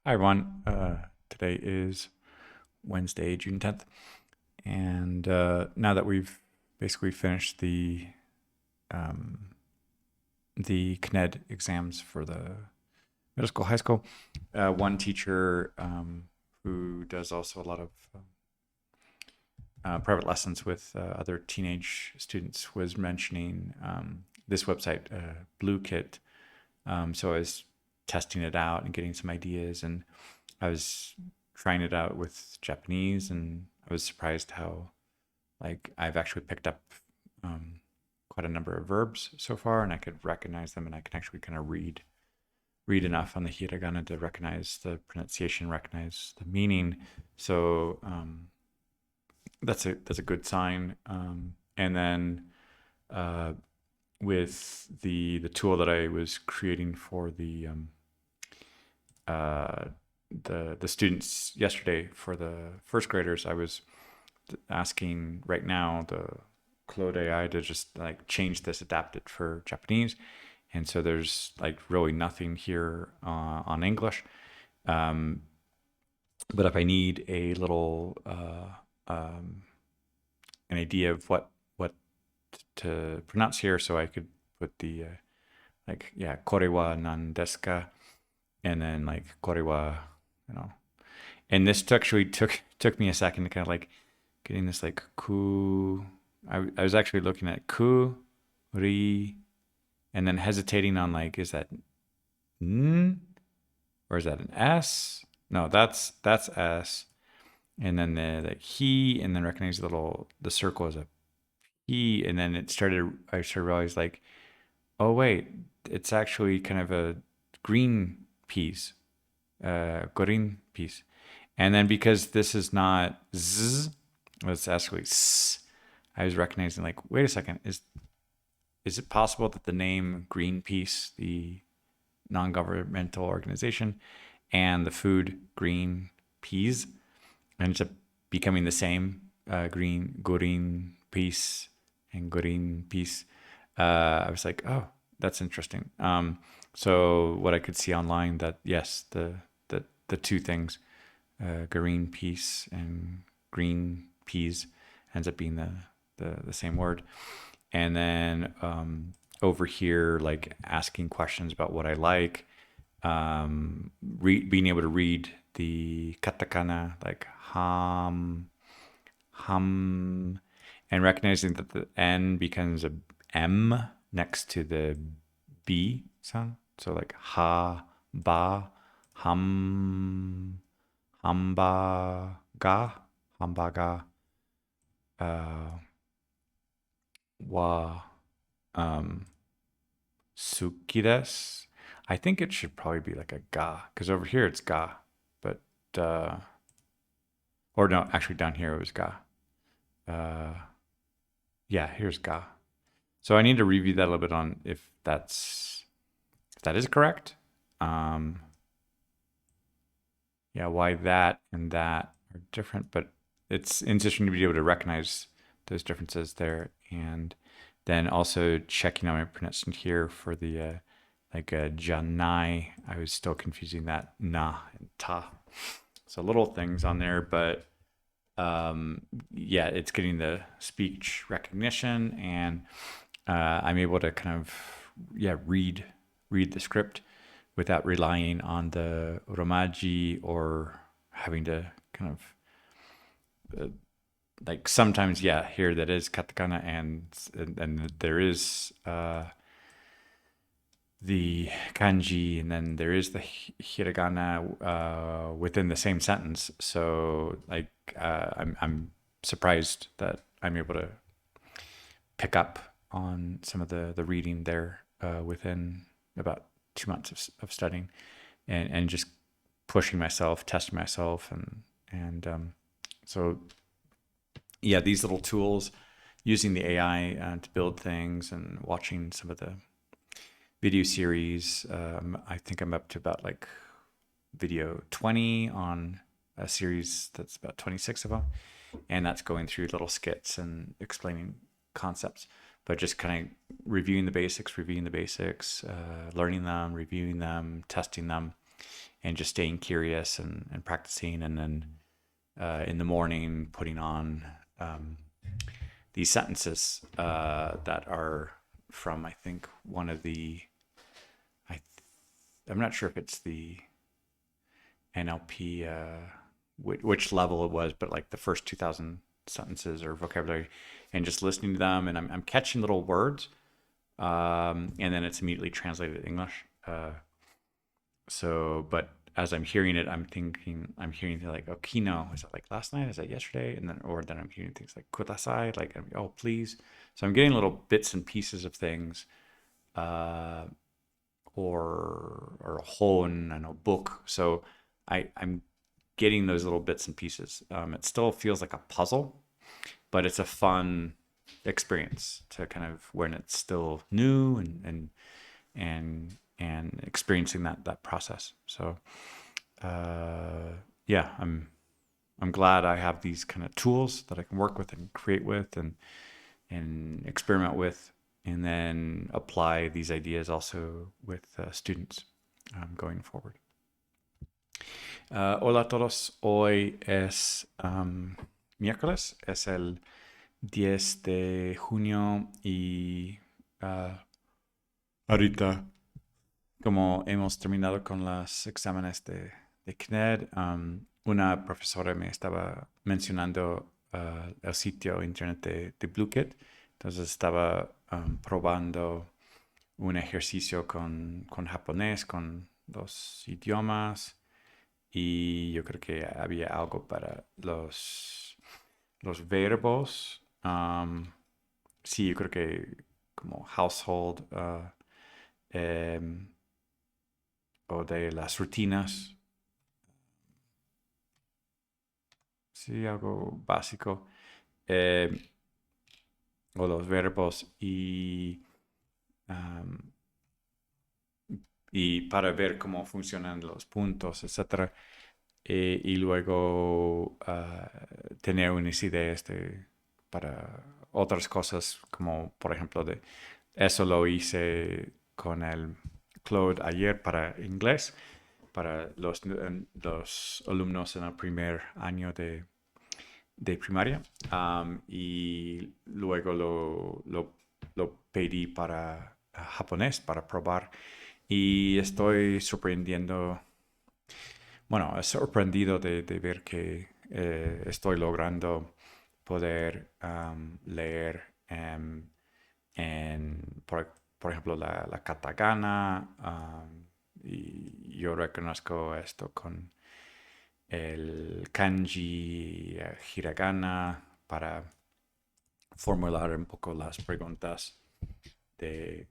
Hi, everyone. Today is Wednesday, June 10th. And now that we've basically finished um, the CNED exams for the middle school, high school, one teacher who does also a lot of private lessons with other teenage students was mentioning this website, blooket. So I was testing it out and getting some ideas, and I was trying it out with Japanese, and I was surprised how like I've actually picked up quite a number of verbs so far, and I could recognize them, and I can actually kind of read enough on the hiragana to recognize the pronunciation, recognize the meaning. So that's a good sign. And then uh, with the tool that I was creating for uh, the students yesterday for the first graders, I was asking right now the Claude AI to just like change this, adapt it for Japanese, and so there's like really nothing here on English. Um, but if I need a little an idea of what to pronounce here, so I could put the like yeah, kore wa nan desu ka, and then like kore wa, you know. And this actually took me a second to kind of like getting this like ku. I was actually looking at ku, ri, and then hesitating on like, is that n or is that an s? No, that's s. And then the he, and then recognize the circle as a he, and then I started realize like, oh wait, it's actually kind of a green piece, green piece. And then because this is not z, it's actually s, I was recognizing like, wait a second, is it possible that the name Greenpeace, the non-governmental organization, and the food green peas ends up becoming the same, green peas and green peas? I was like, oh, that's interesting. So what I could see online, that yes, the two things, green peas and green peas, ends up being the same word. And then over here, like asking questions about what I like, being able to read the katakana, like hum, and recognizing that the N becomes a M next to the B sound. So like ha, ba, hum, hamba, ga, hambaga, uh, wa, um, sukides. I think it should probably be like a ga, because over here it's ga, but uh, or no, actually down here it was ga. Uh, yeah, here's ga. So I need to review that a little bit on if that is correct. Um, yeah, why that and that are different, but it's interesting to be able to recognize those differences there, and then also checking on my pronunciation here for the like janai. I was still confusing that na and ta. So little things on there, but yeah, it's getting the speech recognition, and I'm able to kind of yeah read the script without relying on the romaji or having to kind of like sometimes yeah here that is katakana, and there is the kanji, and then there is the hiragana within the same sentence. So like I'm surprised that I'm able to pick up on some of the reading there within about 2 months of studying, and just pushing myself, testing myself, and so yeah, these little tools, using the AI to build things, and watching some of the video series. I think I'm up to about like video 20 on a series that's about 26 of them, and that's going through little skits and explaining concepts, but just kind of reviewing the basics, learning them, reviewing them, testing them, just staying curious and practicing, and then in the morning putting on these sentences that are from, I think, one of the I'm not sure if it's the NLP, which level it was, but like the first 2,000 sentences or vocabulary, and just listening to them, and I'm catching little words, and then it's immediately translated to English. But as I'm hearing it, I'm hearing like, oh, kino, is that like last night? Is that yesterday? And then I'm hearing things like kudasai, like, oh, please. So I'm getting little bits and pieces of things, or a hon and a book. So I'm getting those little bits and pieces. It still feels like a puzzle, but it's a fun experience to kind of, when it's still new and experiencing that process. So yeah, I'm glad I have these kind of tools that I can work with and create with and experiment with, and then apply these ideas also with students going forward. Hola a todos, hoy es miércoles, es el 10 de junio y ahorita, como hemos terminado con los exámenes de CNED, una profesora me estaba mencionando el sitio internet de blooket. Entonces estaba probando un ejercicio con japonés, con dos idiomas, y yo creo que había algo para los verbos. Sí, yo creo que como household, o de las rutinas. Sí, algo básico. O los verbos y para ver cómo funcionan los puntos, etcétera. Y luego tener unas ideas para otras cosas, como por ejemplo eso lo hice con el Claude ayer para inglés, para los alumnos en el primer año de primaria, y luego lo pedí para japonés, para probar, y estoy sorprendido de ver que estoy logrando poder leer por ejemplo, la katakana, y yo reconozco esto con el kanji, hiragana, para formular un poco las preguntas de,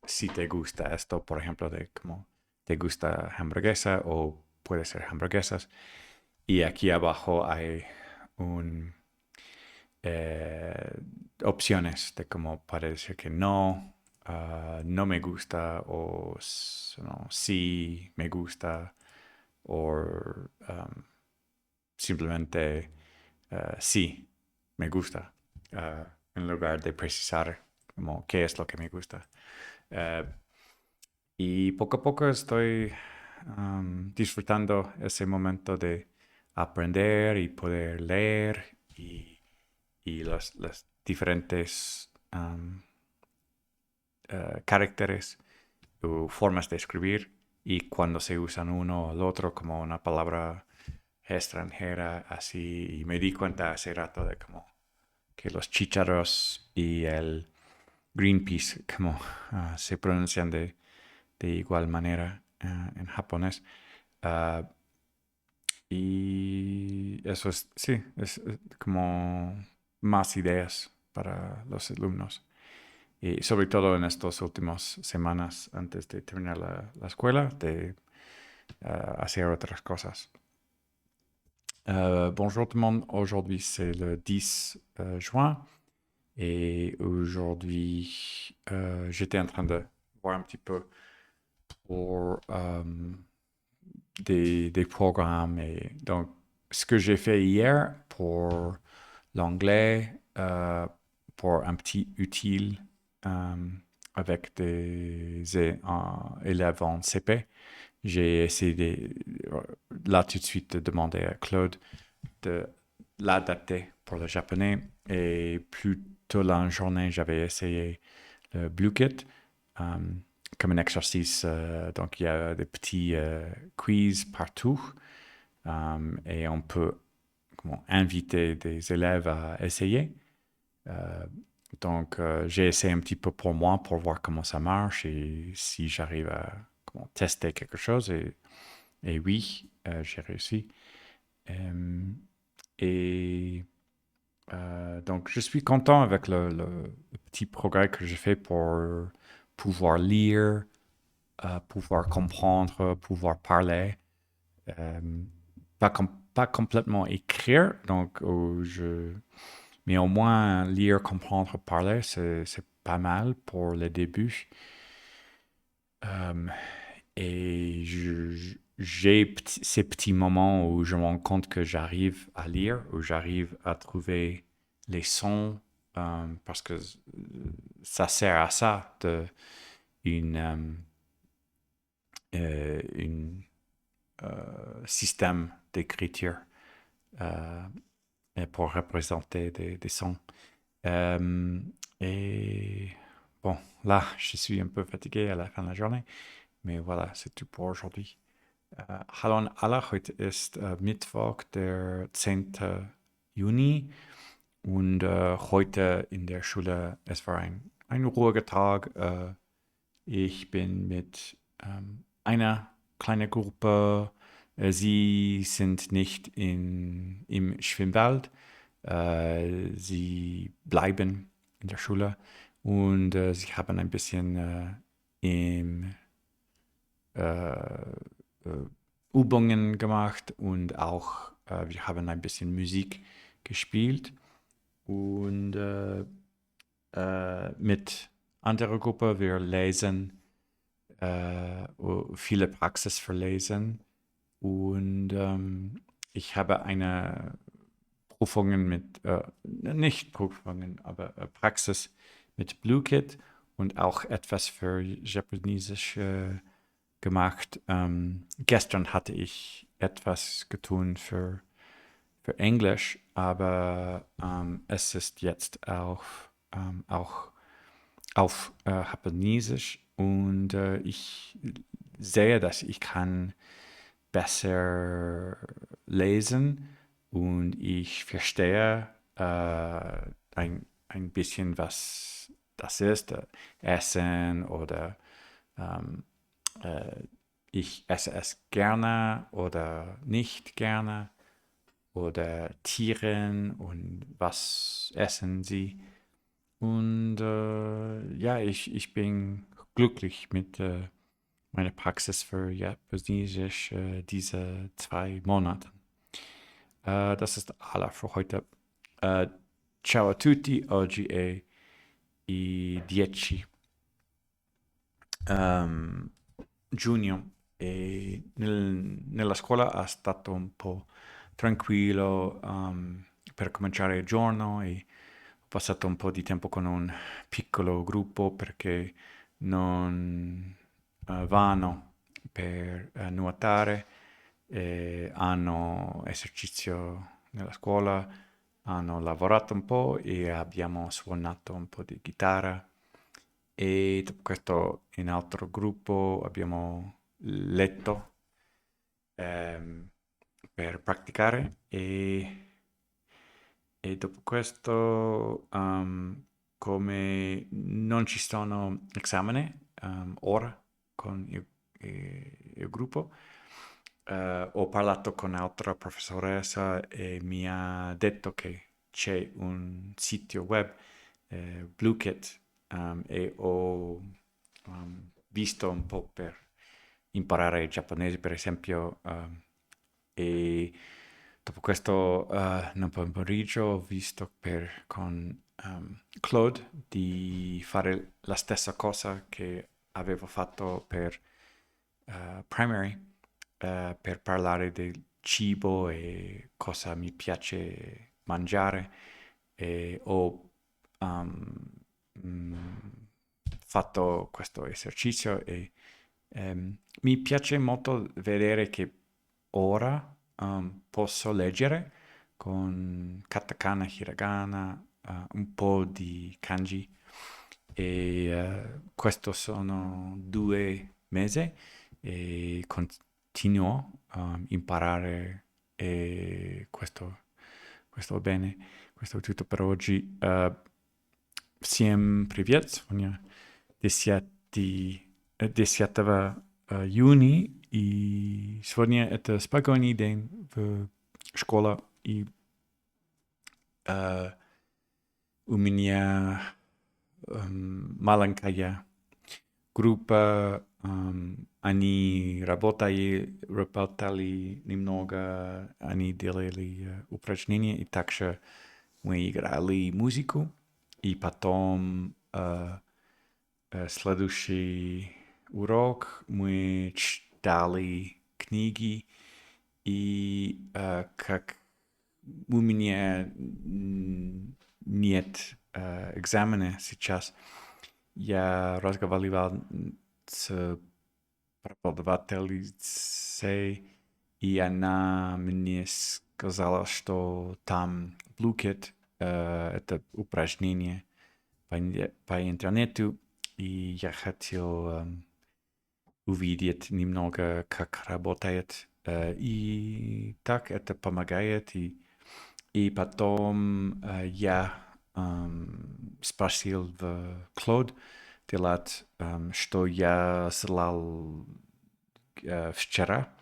si te gusta esto, por ejemplo, de cómo te gusta hamburguesa o puede ser hamburguesas. Y aquí abajo hay opciones de cómo para decir que no, no me gusta, o no, sí me gusta, o simplemente sí me gusta, en lugar de precisar como qué es lo que me gusta. Y poco a poco estoy disfrutando ese momento de aprender y poder leer, y las diferentes caracteres o formas de escribir, y cuando se usan uno o el otro como una palabra extranjera, así. Y me di cuenta hace rato de como que los chícharos y el green peas como se pronuncian de igual manera en japonés. Y eso es como más ideas para los alumnos. Y sobre todo en estas últimas semanas antes de terminar la escuela, de hacer otras cosas. Bonjour tout le monde, aujourd'hui c'est le 10 juin, et aujourd'hui j'étais en train de voir un petit peu pour des programmes. Et donc, ce que j'ai fait hier pour l'anglais, pour un petit utile avec des élèves en CP. J'ai essayé là tout de suite de demander à Claude de l'adapter pour le japonais. Et plus tôt dans la journée, j'avais essayé le blooket comme un exercice. Donc, il y a des petits quiz partout et on peut inviter des élèves à essayer. Donc, j'ai essayé un petit peu pour moi pour voir comment ça marche et si j'arrive à tester quelque chose. Et oui, j'ai réussi. Et donc, je suis content avec le petit progrès que j'ai fait pour pouvoir lire, pouvoir comprendre, pouvoir parler. Euh, pas complètement écrire, donc mais au moins lire, comprendre, parler, c'est pas mal pour le début. Et j'ai ces petits moments où je me rends compte que j'arrive à lire, où j'arrive à trouver les sons, parce que ça sert à ça, une système d'écriture et pour représenter des sons. Euh, et bon, là, je suis un peu fatigué à la fin de la journée, mais voilà, c'est tout pour aujourd'hui. Hallo an alle, heute ist Mittwoch, der 10. Juni und heute in der Schule, es war ein ruhiger Tag. Ich bin mit einer kleinen Gruppe, sie sind nicht im Schwimmbad, sie bleiben in der Schule und sie haben ein bisschen im Übungen gemacht und auch wir haben ein bisschen Musik gespielt und mit anderer Gruppe wir lesen viele Praxis verlesen und ich habe eine Prüfungen nicht Prüfungen, aber Praxis mit blooket und auch etwas für Japanesisch gemacht. Gestern hatte ich etwas getan für Englisch, aber es ist jetzt auch auf Japanesisch und ich sehe, dass ich kann besser lesen und ich verstehe ein bisschen, was das ist, Essen oder ich esse es gerne oder nicht gerne oder Tieren und was essen sie. Und ja, ich bin glücklich mit meiner Praxis für Japanesisch diese 2 Monate. Das ist alles für heute. Ciao a tutti, oggi è i 10 giugno e nella scuola è stato un po' tranquillo per cominciare il giorno e ho passato un po' di tempo con un piccolo gruppo perché non vanno per nuotare, hanno esercizio nella scuola, hanno lavorato un po' e abbiamo suonato un po' di chitarra e dopo questo in altro gruppo abbiamo letto ehm, per praticare e dopo questo come non ci sono esami ora con il gruppo, ho parlato con un'altra professoressa e mi ha detto che c'è un sito web, blooket, e ho visto un po' per imparare il giapponese, per esempio, e dopo questo nel pomeriggio ho visto con Claude di fare la stessa cosa che avevo fatto per primary, per parlare del cibo e cosa mi piace mangiare e ho um, fatto questo esercizio e mi piace molto vedere che ora posso leggere con katakana, hiragana, un po' di kanji e questo sono 2 mesi e continuo a imparare e questo va bene. Questo è tutto per oggi. Всем привет! Сегодня 10 июня, и сегодня это спокойный день в школе, и у меня маленькая группа, они работали немного, они делали упражнения, и также мы играли музыку, и потом следующий урок мы читали книги, и как у меня нет экзамена сейчас, я разговаривал с преподавателицей, и она мне сказала, что там blooket это упражнение по интернету, и я хотел увидеть немного, как работает. И так это помогает. И потом я спросил в Клод делать, что я слал вчера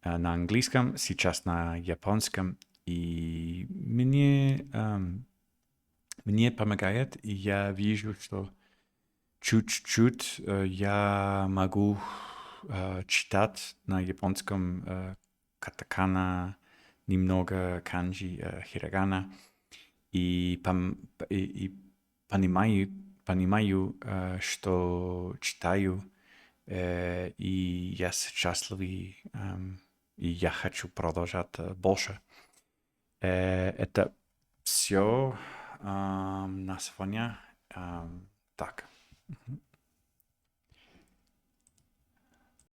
на английском, сейчас на японском. И мне помогает, и я вижу, что чуть-чуть я могу читать на японском катакана, немного канджи, хирогана, и понимаю, что читаю, и я счастливый, и я хочу продолжать больше. Это все на сегодня. Так.